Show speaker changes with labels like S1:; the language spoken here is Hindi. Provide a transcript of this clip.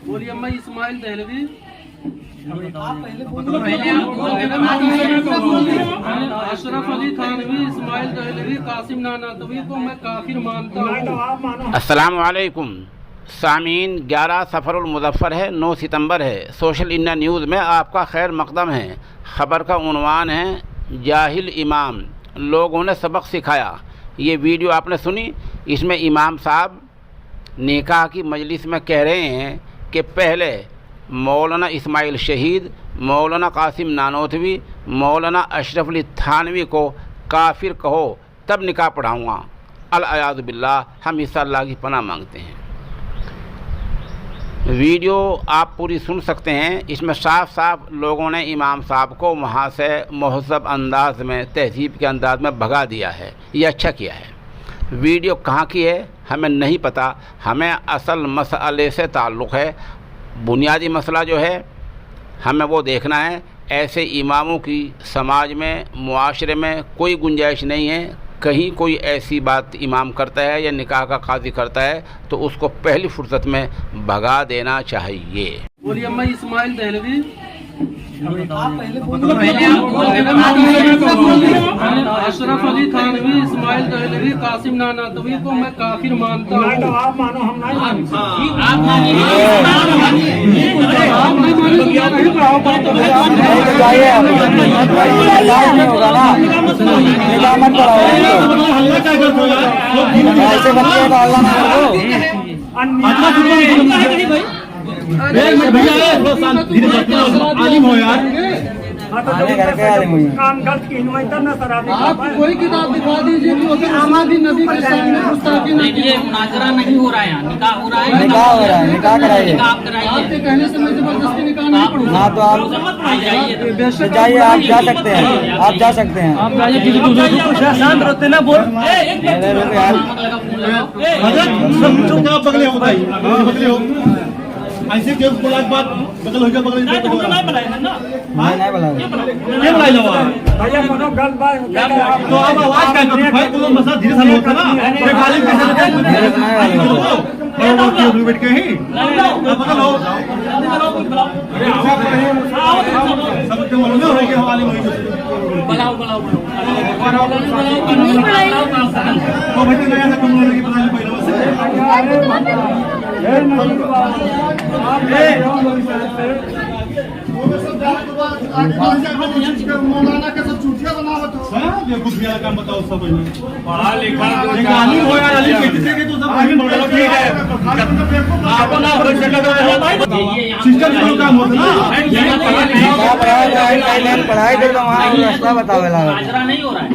S1: बोलिए अम्मा इस्माइल दहलवी अशरफ अली थानवी इस्माइल दहलवी कासिम नानातवी को मैं काफिर मानता हूँ।
S2: अस्सलाम वालेकुम सामीन। 11 सफ़रुल मुज़फ़्फ़र है, 9 सितंबर है। सोशल इंडिया न्यूज़ में आपका खैर मक़दम है। ख़बर का उन्वान है जाहिल इमाम, लोगों ने सबक सिखाया। ये वीडियो आपने सुनी। इसमें इमाम साहब निकाह की मजलिस में कह रहे हैं कि पहले मौलाना इस्माइल शहीद, मौलाना कासिम नानोतवी, मौलाना अशरफ अली थानवी को काफिर कहो तब निकाह पढ़ाऊँगा। अल-अयाज़ु बिल्लाह, हम इस अल्लाह की पनाह मांगते हैं। वीडियो आप पूरी सुन सकते हैं। इसमें साफ साफ लोगों ने इमाम साहब को वहाँ से महज़ब अंदाज में, तहज़ीब के अंदाज में भगा दिया है। ये अच्छा किया है। वीडियो कहाँ की है हमें नहीं पता, हमें असल मसले से ताल्लुक़ है। बुनियादी मसला जो है हमें वो देखना है। ऐसे इमामों की समाज में, मुआशरे में कोई गुंजाइश नहीं है। कहीं कोई ऐसी बात इमाम करता है या निकाह का काजी करता है तो उसको पहली फुर्सत में भगा देना चाहिए।
S1: बोलिए अम्मा इस्माइल दहलवी अशरफ अली थानवी इस्माइल दहलवी कासिम नानातवी को मैं काफिर मानता हूँ।
S3: आलिम हो यार,
S1: आप कोई किताब दिखा दीजिए कि आमादी नबी के सामने गुस्ताखी नहीं।
S4: ये मुनाजरा नहीं हो रहा है, यहाँ निकाह हो रहा है।
S3: निकाह कराइए।
S1: आपके कहने से मैं जबरदस्ती निकाह नहीं पढ़ूंगा।
S3: हाँ तो आप जाइए, आप जा सकते हैं, आप जा सकते हैं। आप शांत रहते ना बोल ऐसे के बोला बात बगल हो गया, बगल नहीं बुलाया ना, नहीं बुलाया, ये बुलाया लो भैया कोनो गल बात तो आप आवाज क्या करो भाई, तुम मसला धीरे से होता ना, ये गाली कैसे और वो क्यों बैठ के ही बगल हो। अरे आओ सब के मालूम है कि हवाले में बुलाओ तो भाई नया से कम लोगों की पता नहीं मौलाना के सब चूतिया बनावत हो। कुछ भी काम बताओ सब पढ़ा लिखा गाली हो यार, अली किसी के तो सब आगे बढ़ो। ठीक है आपको ना सिस्टम का काम होता ना, पढ़ाई कर दो वहां रास्ता बतावेला।
S4: मुनाजरा नहीं हो रहा है।